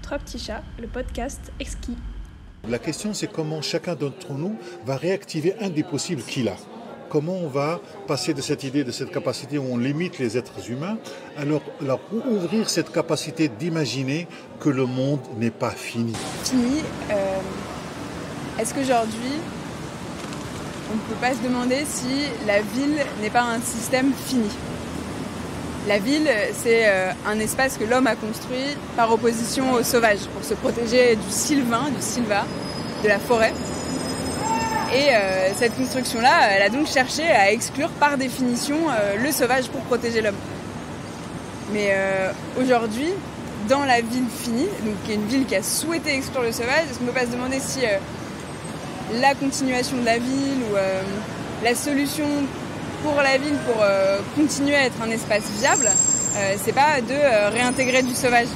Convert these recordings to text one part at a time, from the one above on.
Trois petits chats, le podcast exquis. La question, c'est comment chacun d'entre nous va réactiver un des possibles qu'il a. Comment on va passer de cette idée, de cette capacité où on limite les êtres humains, alors ouvrir cette capacité d'imaginer que le monde n'est pas fini. Fini, est-ce qu'aujourd'hui, on ne peut pas se demander si la ville n'est pas un système fini ? La ville, c'est un espace que l'homme a construit par opposition au sauvage, pour se protéger du sylva, de la forêt. Et cette construction-là, elle a donc cherché à exclure par définition le sauvage pour protéger l'homme. Mais aujourd'hui, dans la ville finie, donc qui est une ville qui a souhaité exclure le sauvage, est-ce qu'on ne peut pas se demander si la continuation de la ville ou la solution pour la ville, pour continuer à être un espace viable, c'est pas de réintégrer du sauvage.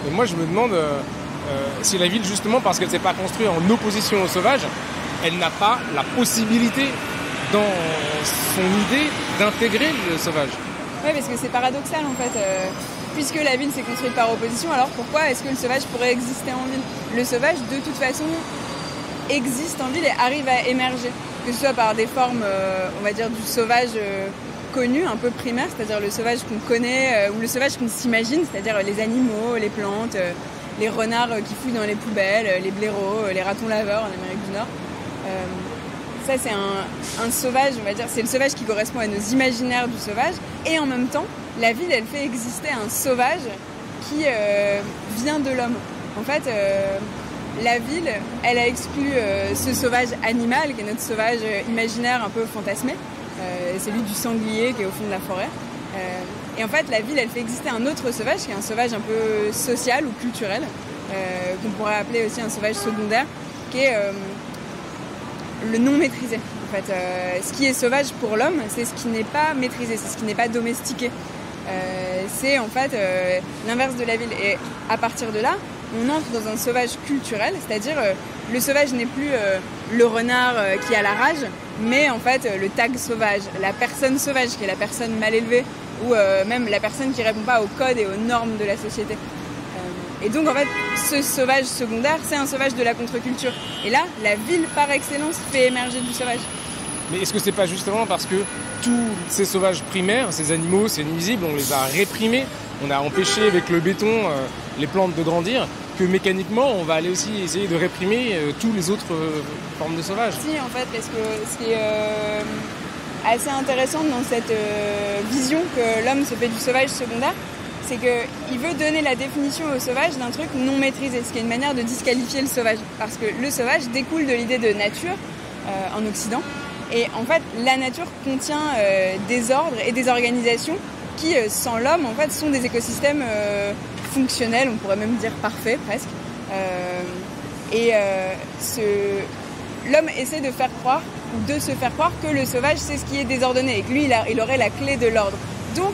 Et moi je me demande si la ville, justement parce qu'elle ne s'est pas construite en opposition au sauvage, elle n'a pas la possibilité dans son idée d'intégrer le sauvage. Oui, parce que c'est paradoxal en fait. Puisque la ville s'est construite par opposition, alors pourquoi est-ce que le sauvage pourrait exister en ville ? Le sauvage, de toute façon, existe en ville et arrive à émerger. Que ce soit par des formes, on va dire, du sauvage connu, un peu primaire, c'est-à-dire le sauvage qu'on connaît, ou le sauvage qu'on s'imagine, c'est-à-dire les animaux, les plantes, les renards qui fouillent dans les poubelles, les blaireaux, les ratons laveurs en Amérique du Nord. Ça, c'est un sauvage, on va dire, c'est le sauvage qui correspond à nos imaginaires du sauvage. Et en même temps, la ville, elle fait exister un sauvage qui vient de l'homme. En fait, la ville, elle a exclu ce sauvage animal, qui est notre sauvage imaginaire un peu fantasmé, celui du sanglier qui est au fond de la forêt. Et en fait, la ville, elle fait exister un autre sauvage, qui est un sauvage un peu social ou culturel, qu'on pourrait appeler aussi un sauvage secondaire, qui est le non maîtrisé. En fait, ce qui est sauvage pour l'homme, c'est ce qui n'est pas maîtrisé, c'est ce qui n'est pas domestiqué. C'est en fait l'inverse de la ville. Et à partir de là, on entre dans un sauvage culturel, c'est-à-dire le sauvage n'est plus le renard qui a la rage, mais en fait le tag sauvage, la personne sauvage qui est la personne mal élevée, ou même la personne qui répond pas aux codes et aux normes de la société. Et donc en fait, ce sauvage secondaire, c'est un sauvage de la contre-culture. Et là, la ville par excellence fait émerger du sauvage. Mais est-ce que c'est pas justement parce que tous ces sauvages primaires, ces animaux, ces nuisibles, on les a réprimés, on a empêché avec le béton les plantes de grandir, que mécaniquement on va aller aussi essayer de réprimer tous les autres formes de sauvages? Si, en fait, parce que ce qui est assez intéressant dans cette vision que l'homme se fait du sauvage secondaire, c'est qu'il veut donner la définition au sauvage d'un truc non maîtrisé, ce qui est une manière de disqualifier le sauvage. Parce que le sauvage découle de l'idée de nature en Occident. Et en fait, la nature contient des ordres et des organisations qui, sans l'homme, en fait, sont des écosystèmes fonctionnels, on pourrait même dire parfaits presque. L'homme essaie de faire croire, ou de se faire croire que le sauvage, c'est ce qui est désordonné et que lui, il aurait la clé de l'ordre. Donc,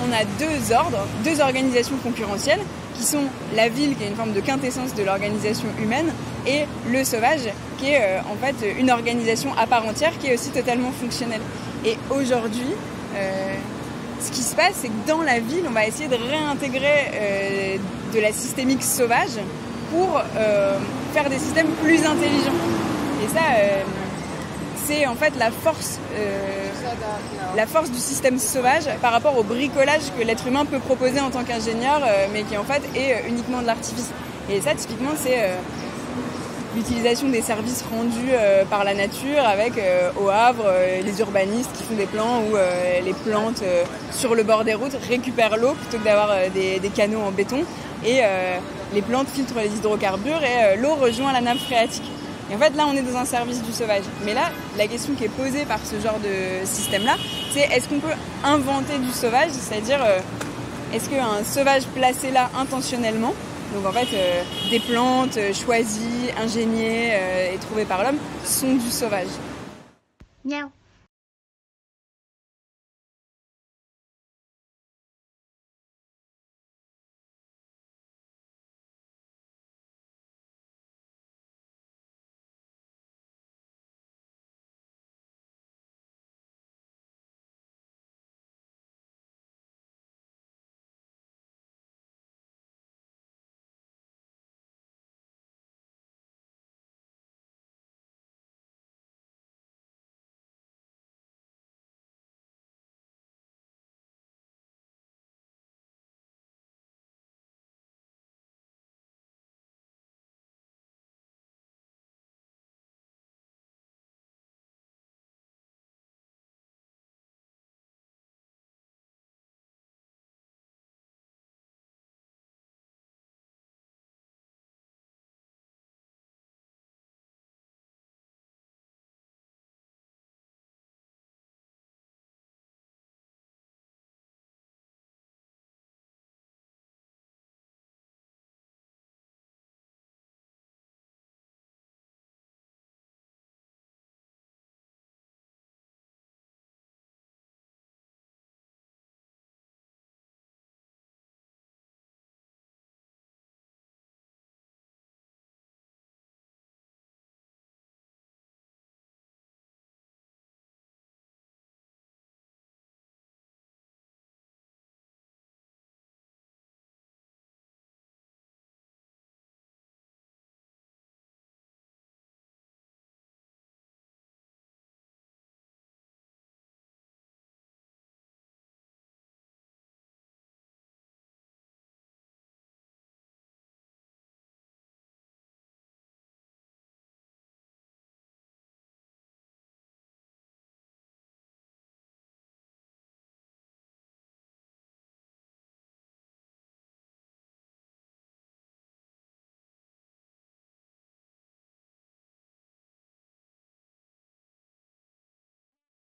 on a deux ordres, deux organisations concurrentielles qui sont la ville, qui est une forme de quintessence de l'organisation humaine, et le sauvage, qui est en fait une organisation à part entière, qui est aussi totalement fonctionnelle. Et aujourd'hui, ce qui se passe, c'est que dans la ville, on va essayer de réintégrer de la systémique sauvage pour faire des systèmes plus intelligents. Et ça, c'est en fait la force du système sauvage par rapport au bricolage que l'être humain peut proposer en tant qu'ingénieur, mais qui en fait est uniquement de l'artifice. Et ça, typiquement, c'est l'utilisation des services rendus par la nature avec, au Havre, les urbanistes qui font des plans où les plantes sur le bord des routes récupèrent l'eau plutôt que d'avoir des canaux en béton. Et les plantes filtrent les hydrocarbures et l'eau rejoint la nappe phréatique. Et en fait, là, on est dans un service du sauvage. Mais là, la question qui est posée par ce genre de système-là, c'est est-ce qu'on peut inventer du sauvage ? C'est-à-dire, est-ce qu'un sauvage placé là intentionnellement, donc en fait, des plantes choisies, ingéniées et trouvées par l'homme, sont du sauvage ? Miaou.